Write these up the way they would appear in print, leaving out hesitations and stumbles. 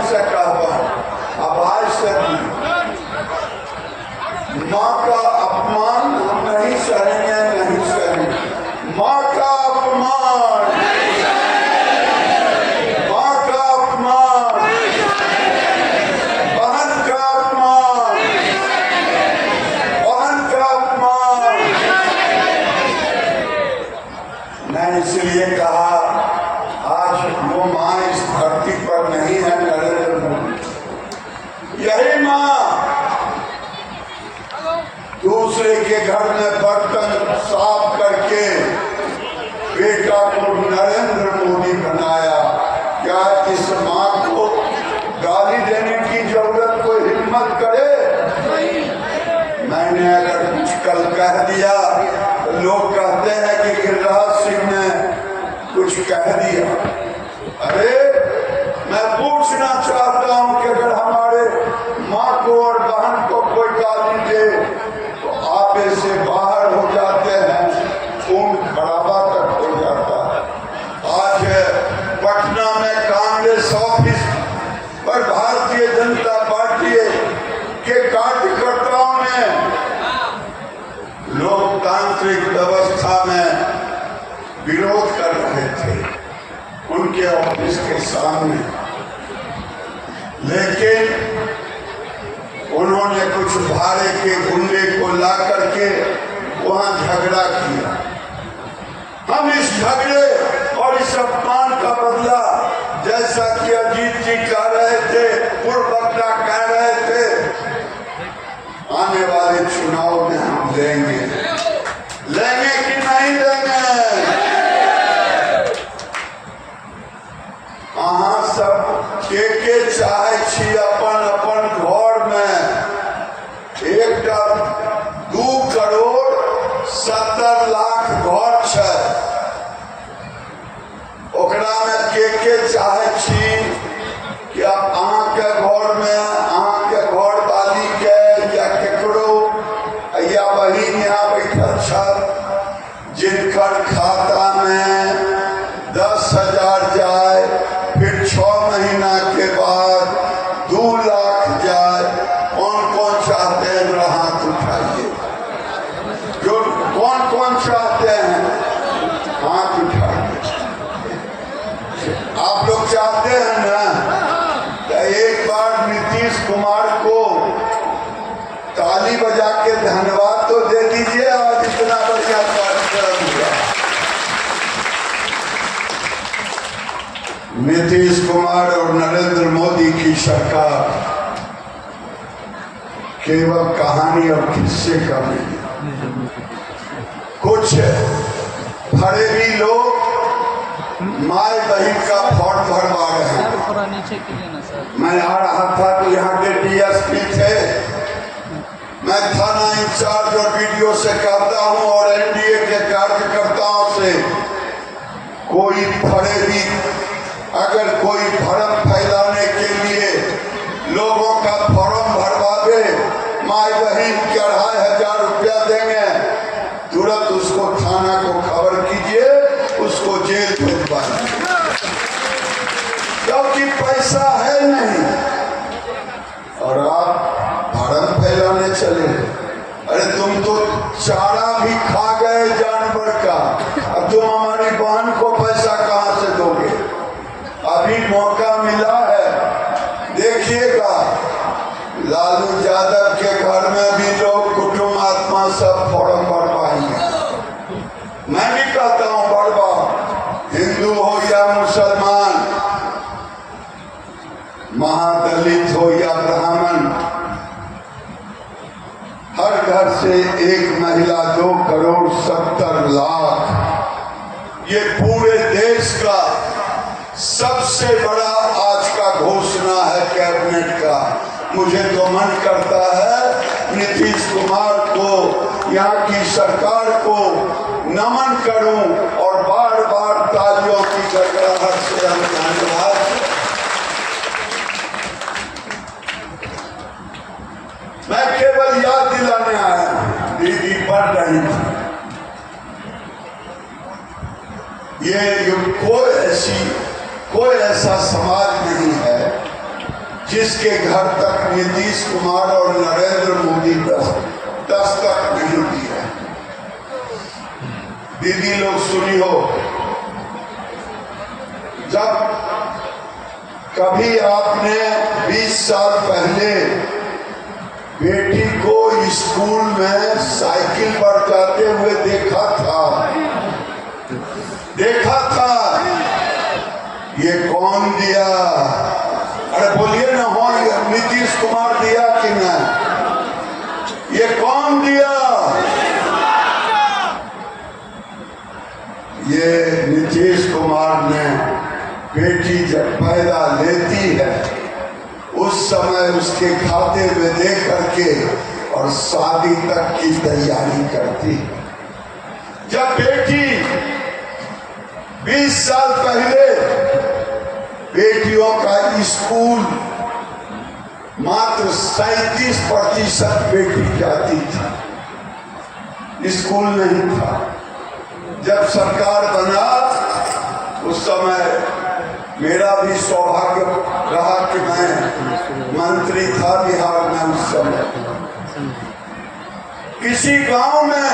से कहता हूं, आवाज से माँ का अपमान हम नहीं सहेंगे, नहीं सहेंगे। माँ का अपमान, माँ का अपमान, बहन का अपमान, बहन का अपमान। मैं इसलिए कहा आज वो माँ इस धरती पर नहीं है, नरेंद्र मोदी। यही माँ दूसरे के घर में बर्तन साफ करके बेटा को नरेंद्र मोदी बनाया। क्या इस माँ को गाली देने की जरूरत कोई हिम्मत करे? मैंने अगर कुछ कल कह दिया तो लोग कहते हैं कि गिरिराज सिंह ने कुछ कह दिया। अरे मैं पूछना चाहता हूं कि अगर हमारे माँ को और बहन को कोई गाली दे तो आपे से बाहर हो जाते हैं, खून खराबा तक हो जाता है। आज पटना में कांग्रेस ऑफिस पर भारतीय जनता पार्टी के कार्यकर्ताओं ने लोकतांत्रिक व्यवस्था में विरोध कर रहे थे उनके ऑफिस के सामने, लेकिन उन्होंने कुछ भाड़े के गुंडे को ला करके वहां झगड़ा किया। हम इस झगड़े और इस अपमान का बदला, जैसा कि अजीत जी कह रहे थे, पूर्व वक्ता कह रहे थे, आने वाले चुनाव में हम लेंगे। लेंगे कि नहीं लेंगे? अहाँ सब के चाहे छी अपन अपन घर में 1.2 करोड़ 70 लाख घर छै, ओकरा में के चाहे छी कि अहाँ के घर में अहाँ के घर वाली के या केकरो या बहिन यहाँ बैठल छल जिनकर खाता में 10,000 जाए, फिर 6 महीना के बाद 2 लाख जाए। कौन कौन चाहते हैं? हाथ उठाइए। जो कौन कौन चाहते हैं हाथ उठाइए। आप लोग चाहते हैं ना? तो एक बार नीतीश कुमार को ताली बजा के धन्यवाद तो दे दीजिए। आज इतना बढ़िया कार्यक्रम हुआ। नीतीश कुमार और नरेंद्र मोदी की सरकार केवल कहानी और किस्से का नहीं, कुछ फरेबी लोग माय बहन का फॉर्म भरवा रहे हैं। मैं आ रहा था तो यहाँ के डीएसपी थे, मैं थाना इंचार्ज और वीडियो से कहता हूँ और एनडीए के कार्यकर्ताओं से, कोई फरेबी अगर कोई भ्रम फैलाने के लिए लोगों का फॉर्म भरवावे, माई बहन के 2,500 रुपया देंगे, तुरंत उसको थाना को खबर कीजिए, उसको जेल भिजवाइए, क्योंकि पैसा है नहीं। और आप भ्रम फैलाने चले। अरे तुम तो चारा भी खा गए जानवर का, अब तुम हमारी बहन को पैसा कहां से दोगे? अभी मौका मिला है, देखिएगा लालू यादव के घर में भी लोग कुटुंब आत्मा सब फॉर्म भरवाएंगे। मैं भी कहता हूँ भरवाओ, हिंदू हो या मुसलमान, महादलित हो या ब्राह्मण, हर घर से एक महिला 2,70,00,000। ये पूरे देश का सबसे बड़ा आज का घोषणा है कैबिनेट का। मुझे तो मन करता है नीतीश कुमार को, यहाँ की सरकार को नमन करूं और बार बार तालियों की गड़गड़ाहट से हम धन्यवाद। मैं केवल याद दिलाने आया, दीदी पढ़ रही थी, ये कोई ऐसा समाज नहीं है जिसके घर तक नीतीश कुमार और नरेंद्र मोदी दस्तक नहीं दिया। दीदी लोग सुनी हो, जब कभी आपने 20 साल पहले बेटी को स्कूल में साइकिल पर जाते हुए देखा था, ये कौन दिया? अरे बोलिए ना, हो नीतीश कुमार दिया कि ना? ये कौन दिया? ये नीतीश कुमार ने बेटी जब पैदा लेती है उस समय उसके खाते में दे करके और शादी तक की तैयारी करती है। जब बेटी 20 साल पहले बेटियों का स्कूल मात्र 37% बेटी जाती थी, स्कूल नहीं था। जब सरकार बना उस समय मेरा भी सौभाग्य रहा कि मैं मंत्री था बिहार में। उस समय किसी गांव में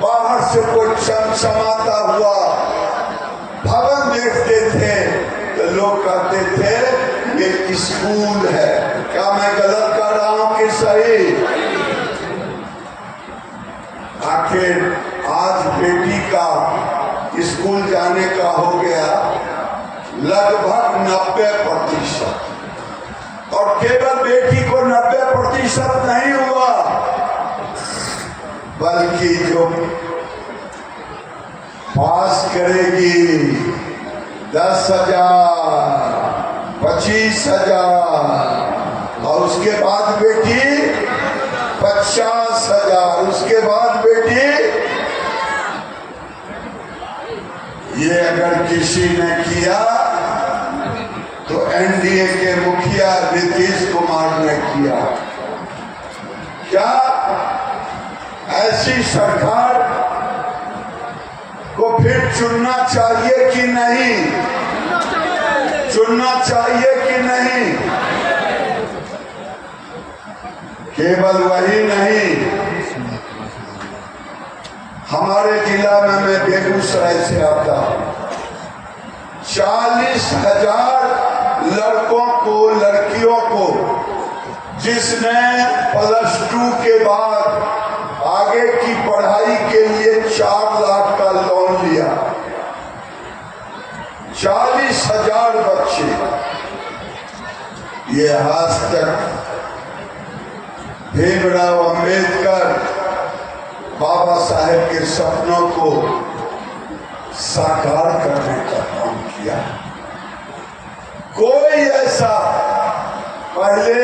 बाहर से कोई चमचमाता हुआ भवन देखते थे तो लोग कहते थे ये स्कूल है। क्या मैं गलत कर रहा हूं कि सही? आखिर आज बेटी का स्कूल जाने का हो गया लगभग 90%, और केवल बेटी को 90% नहीं हुआ, बल्कि जो पास करेगी 10,000, 25,000, और उसके बाद बेटी 50,000, उसके बाद बेटी। ये अगर किसी ने किया तो एनडीए के मुखिया नीतीश कुमार ने किया। क्या ऐसी सरकार को फिर चुनना चाहिए कि नहीं? चुनना चाहिए कि नहीं? केवल वही नहीं, हमारे जिला में, मैं बेगूसराय से आता हूं, 40,000 लड़कों को, लड़कियों को जिसने +2 के बाद आगे की पढ़ाई के लिए 4 लाख का लोन लिया, 40,000 बच्चे। ये आज तक भीमराव अंबेडकर बाबा साहेब के सपनों को साकार करने का काम किया। कोई ऐसा पहले,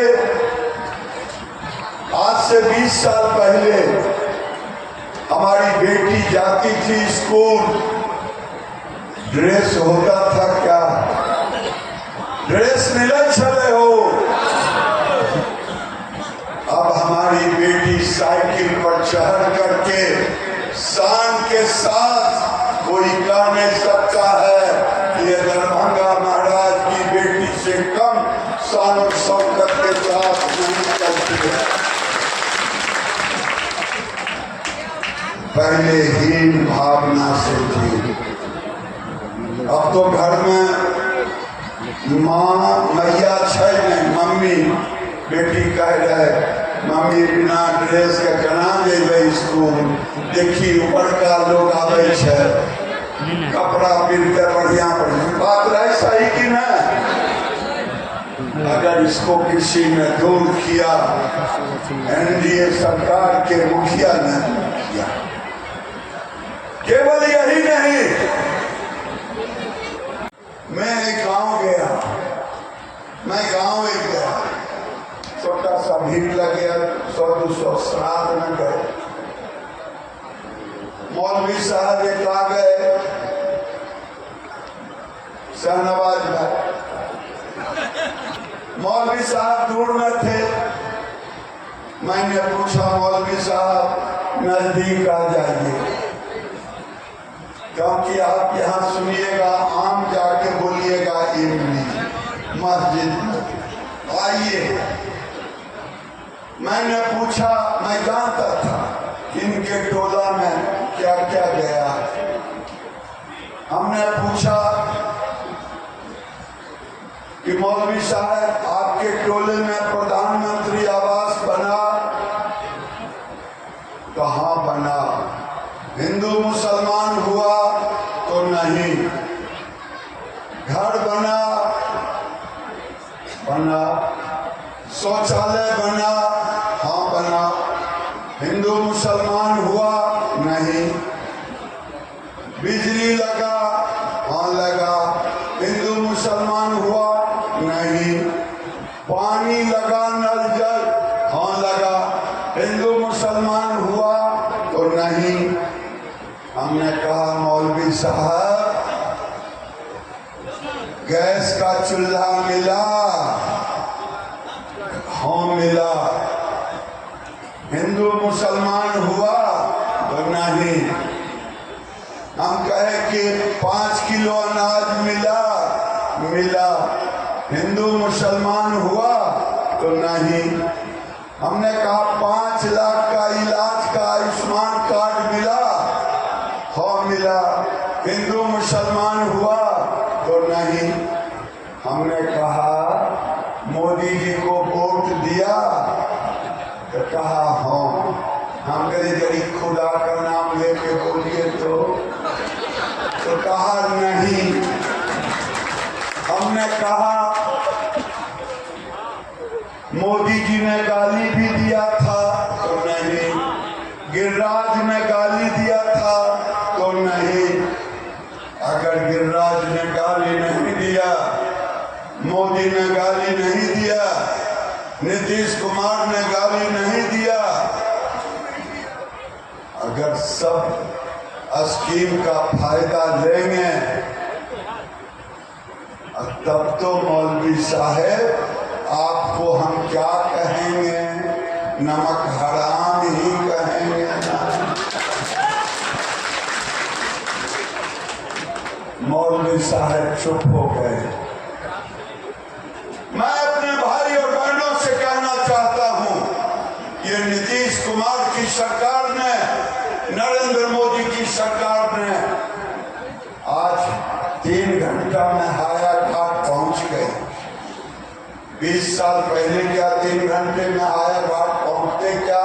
आज से 20 साल पहले हमारी बेटी जाती थी स्कूल, ड्रेस होता था क्या? ड्रेस मिले चले हो। अब हमारी बेटी साइकिल पर चढ़ करके शान के साथ, कोई कह नहीं सकता है कि ये दरभंगा महाराज की बेटी से कम शान और शौकत के साथ नहीं चलती है। पहले हीन भावना से थी, अब तो घर में माँ मैया छै नहीं, मम्मी बेटी कह रहे मम्मी बिना ड्रेस के केना जेबे स्कूल, देखी ऊपर का लोग आवे छै, कपड़ा पहनते बढ़िया बढ़िया। बात रहे सही कि नहीं? अगर इसको किसी ने दूर किया, एनडीए सरकार के मुखिया ने किया। केवल यही नहीं, मैं एक गांव गया, छोटा सा भीड़ लग गया, 100-200 श्राद्ध में गए। मौलवी साहब एक आ गए शहनवाज में, मौलवी साहब दूर में थे। मैंने पूछा मौलवी साहब नजदीक आ जाइए, क्योंकि आप यहाँ सुनिएगा, आम जाके बोलिएगा इमली मस्जिद में। आइए। मैंने पूछा, मैं जानता था इनके टोला में क्या क्या गया। हमने पूछा कि मौलवी साहब आपके टोले में प्रधानमंत्री आवास बना? कहाँ बना? हिंदू मुसलमान हुआ तो नहीं। घर बना? बना। शौचालय बना? हाँ बना। हिंदू मुसलमान हुआ? नहीं। बिजली लगा? हाँ लगा। हिंदू मुसलमान हुआ? नहीं। पानी लगा नल जल? हाँ लगा। हिंदू मुसलमान हुआ तो नहीं। हमने कहा मौलवी साहब गैस का चूल्हा मिला? हाँ मिला। हिंदू मुसलमान हुआ तो नहीं। हम कहे कि 5 किलो अनाज मिला? मिला। हिंदू मुसलमान हुआ तो नहीं। हमने कहा 5 लाख का इलाज का आयुष्मान कार्ड मिला? हाँ मिला। हिंदू मुसलमान हुआ तो नहीं। हमने कहा मोदी जी को वोट दिया? तो कहा हाँ। हम कहे यदि खुदा का नाम लेके बोलिए तो कहा नहीं। हमने कहा मोदी जी ने गाली भी दिया था तो नहीं। गिरिराज ने गाली दिया था तो नहीं। अगर गिरिराज ने गाली नहीं दिया, मोदी ने गाली नहीं दिया, नीतीश कुमार ने गाली नहीं दिया, अगर सब स्कीम का फायदा लेंगे तब तो मौलवी साहब आपको हम क्या कहेंगे? नमक हराम ही कहेंगे ना। मौलवी साहब चुप हो गए। मैं अपने भाई और बहनों से कहना चाहता हूं, ये नीतीश कुमार की सरकार ने, नरेंद्र मोदी की सरकार ने आज 3 घंटा में हायाघाट पहुंच गए। 20 साल पहले क्या 3 घंटे में हायाघाट पहुंचते क्या?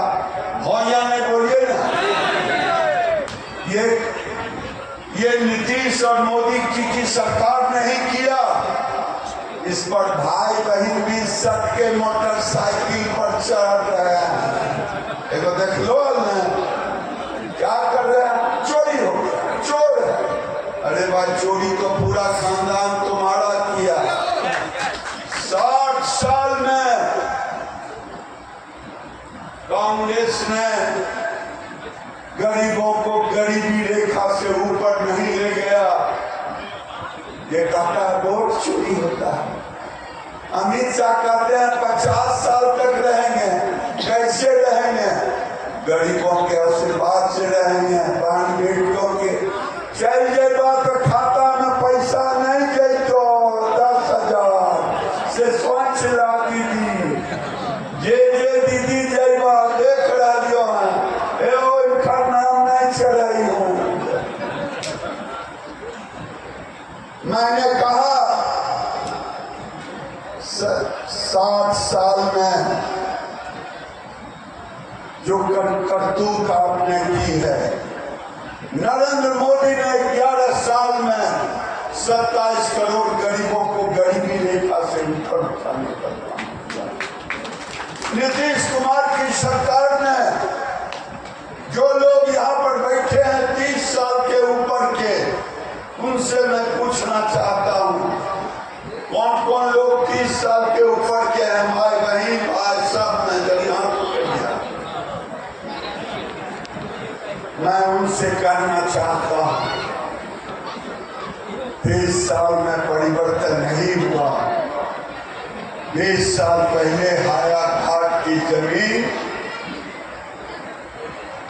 हो या नहीं बोलिए ना। ये नीतीश और मोदी जी की सरकार नहीं किया। इस पर भाई बहन भी सबके मोटरसाइकिल पर चढ़ रहे हैं। देखो देख लो ना क्या कर रहे हैं। चोरी हो गया, चोर है। अरे भाई चोरी तो पूरा खानदान तुम्हारा किया। 60 साल में कांग्रेस ने गरीबों को गरीबी रेखा से ऊपर नहीं ले गया। ये कहता है वोट चोरी होता है। अमित शाह कहते हैं 50 साल तक रहेंगे। कैसे रहेंगे? गरीबों के आशीर्वाद से रहेंगे। बहन बेटियों के चल जाएगा तो खाता में पैसा नहीं जाए तो 10,000 से स्वच्छ ला दीदी जे दीदी जाइबा देख रही हो इनका नाम नहीं चढ़ाई हूँ। मैंने कहा 60 साल में जो करतूत आपने की है, नरेंद्र मोदी ने 11 साल में 27 करोड़ गरीबों को गरीबी रेखा से ऊपर उठाने का काम किया। नीतीश कुमार की सरकार ने जो लोग यहाँ पर बैठे हैं 30 साल के ऊपर के, उनसे मैं पूछना चाहता हूँ कौन कौन लोग 30 साल के ऊपर के हैं? भाई बहन भाई सब में जब यहाँ मैं उनसे कहना चाहता हूँ 30 साल में परिवर्तन नहीं हुआ। 20 साल पहले हायाघाट की जमीन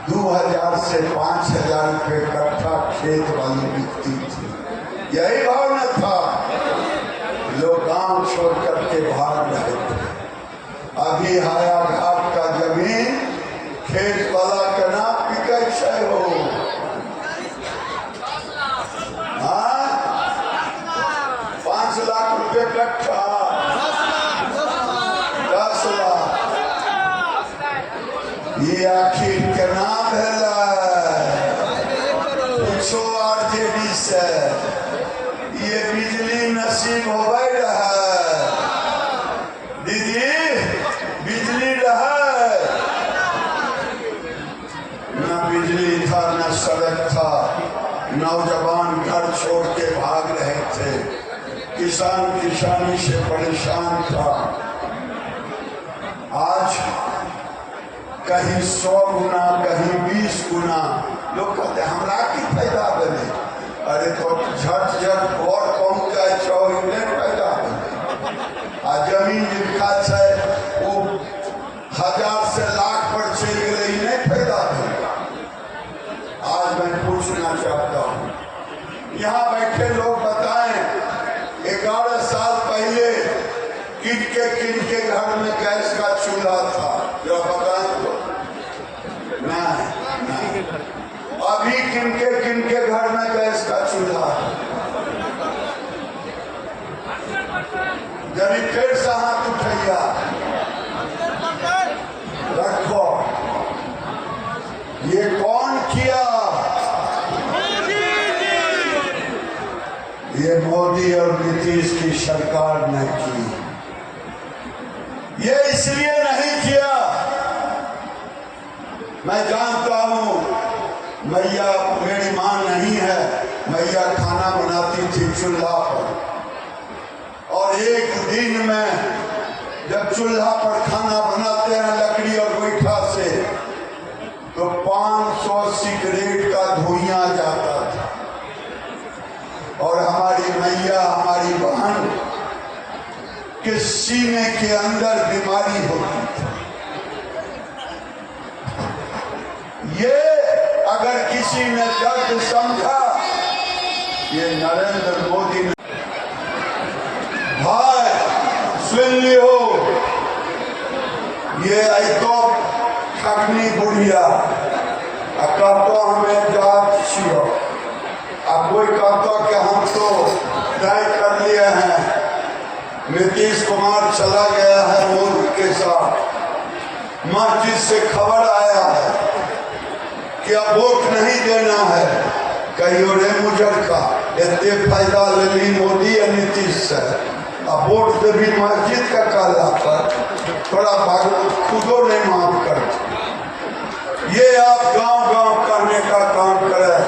2000 से 5000 रुपये कट्ठा खेत वाली बिकती थी। यही भाव न था। लोग गांव छोड़ करके भाग रहे थे। हाया घाट का जमीन खेत वाला के ना बिकै छै हो। हाँ? 5 लाख रुपए कट्ठा, 10 लाख, ये आखिर केना भेलै? पूछो आरजेडी से, ये बिजली नसीब होबै रहा? दीदी बिजली रहा? न बिजली था न सड़क था, नौजवान घर छोड़ के भाग रहे थे, किसान किसानी से परेशान था। आज कहीं 100 गुना कहीं 20 गुना लोग कहते हमरा की फायदा बने। अरे तो झट झट घर पहुँच जाए छो फायदा बने। आ जमीन जिनका है वो 1000 से लाख पर चल गए, नहीं फायदा बने। आज मैं पूछना चाहता हूँ, यहाँ बैठे लोग बताएं 11 साल पहले किनके घर में गैस का चूल्हा था? जरा बताएं तो। नहीं। अभी किनके घर में गैस का चूल्हा? जब फिर से हाथ उठैया रखो। ये कौन किया? ये मोदी और नीतीश की सरकार ने की। ये इसलिए नहीं किया, मैं जानता हूं मैया मेरी मां नहीं है, मैया खाना बनाती थी चूल्हा पर, और एक दिन में जब चूल्हा पर खाना बनाते हैं लकड़ी और गोईठा से, तो 500 सिगरेट का धुइयां जाता था। और हमारी मैया हमारी बहन के सीने के अंदर बीमारी होती थी। ये अगर किसी ने दर्द समझा, ये नरेंद्र मोदी ने। भाई सुन लियो, ये तो ठगनी बुढ़िया कहतो हमें जात छियो, अब कोई कहता कि हम तो तय कर लिए हैं, नीतीश कुमार चला गया है मोदी के साथ। मस्जिद से खबर आया है कि अब वोट नहीं देना है। कहियो रे मुजर का इतने फायदा ले ली मोदी या नीतीश से, अब वोट दे भी मस्जिद का काला पर थोड़ा खुदो नहीं माफ करते। ये आप गांव-गांव करने का काम करें,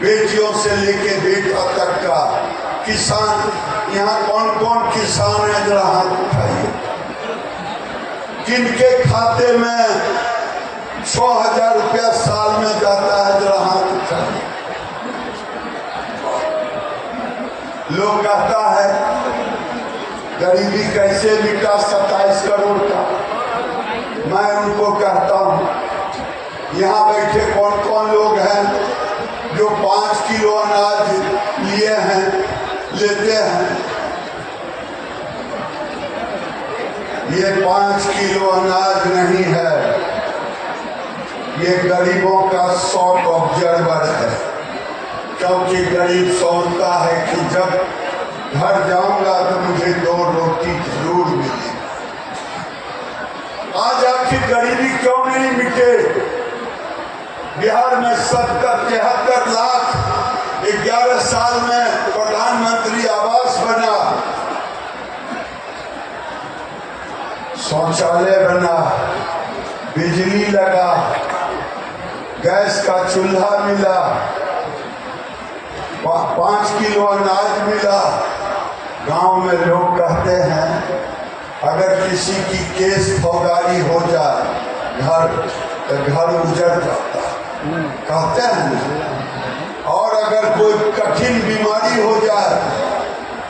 बेटियों से लेके बेटा तक का किसान। यहाँ कौन कौन किसान है जरा हाथ उठाइए। किनके खाते में 6000 रुपया साल में जाता है जरा हाथ उठाइए। लोग कहता है गरीबी कैसे मिटा 27 करोड़ का। मैं उनको कहता हूँ यहाँ बैठे कौन कौन लोग हैं जो 5 किलो अनाज लिए हैं, लेते हैं। ये 5 किलो अनाज नहीं है, ये गरीबों का शॉक ऑब्जर्वर है। क्योंकि गरीब सोचता है कि जब घर जाऊंगा तो मुझे 2 रोटी जरूर मिलेगी। आज आखिर गरीबी क्यों नहीं मिटे? बिहार में 70-73 लाख 11 साल में प्रधानमंत्री आवास बना, शौचालय बना, बिजली लगा, गैस का चूल्हा मिला, 5 किलो अनाज मिला। गांव में लोग कहते हैं अगर किसी की केस फौजदारी हो जाए घर तो घर उजड़ जाता है, कहते हैं। और अगर कोई कठिन बीमारी हो जाए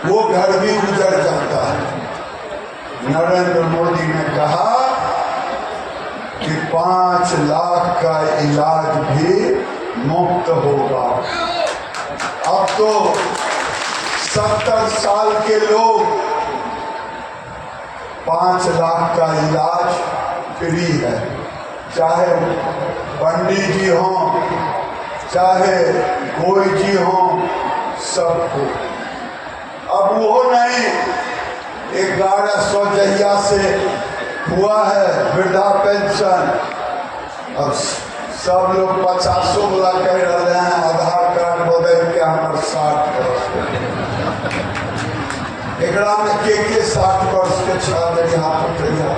वो घर भी उजड़ जाता है। नरेंद्र मोदी ने कहा कि 5 लाख का इलाज भी मुफ्त होगा। अब तो 70 साल के लोग 5 लाख का इलाज फ्री है, चाहे पंडित जी हों चाहे कोई जी हों, सबको। अब वो नहीं, 1100 जहिया से हुआ है वृद्धा पेंशन, अब सब लोग 50 वाला कह रहे हैं, आधार कार्ड बदल के हमारे 60 वर्ष एकरा में के 60 वर्ष के छात्र हाथ उठेगा।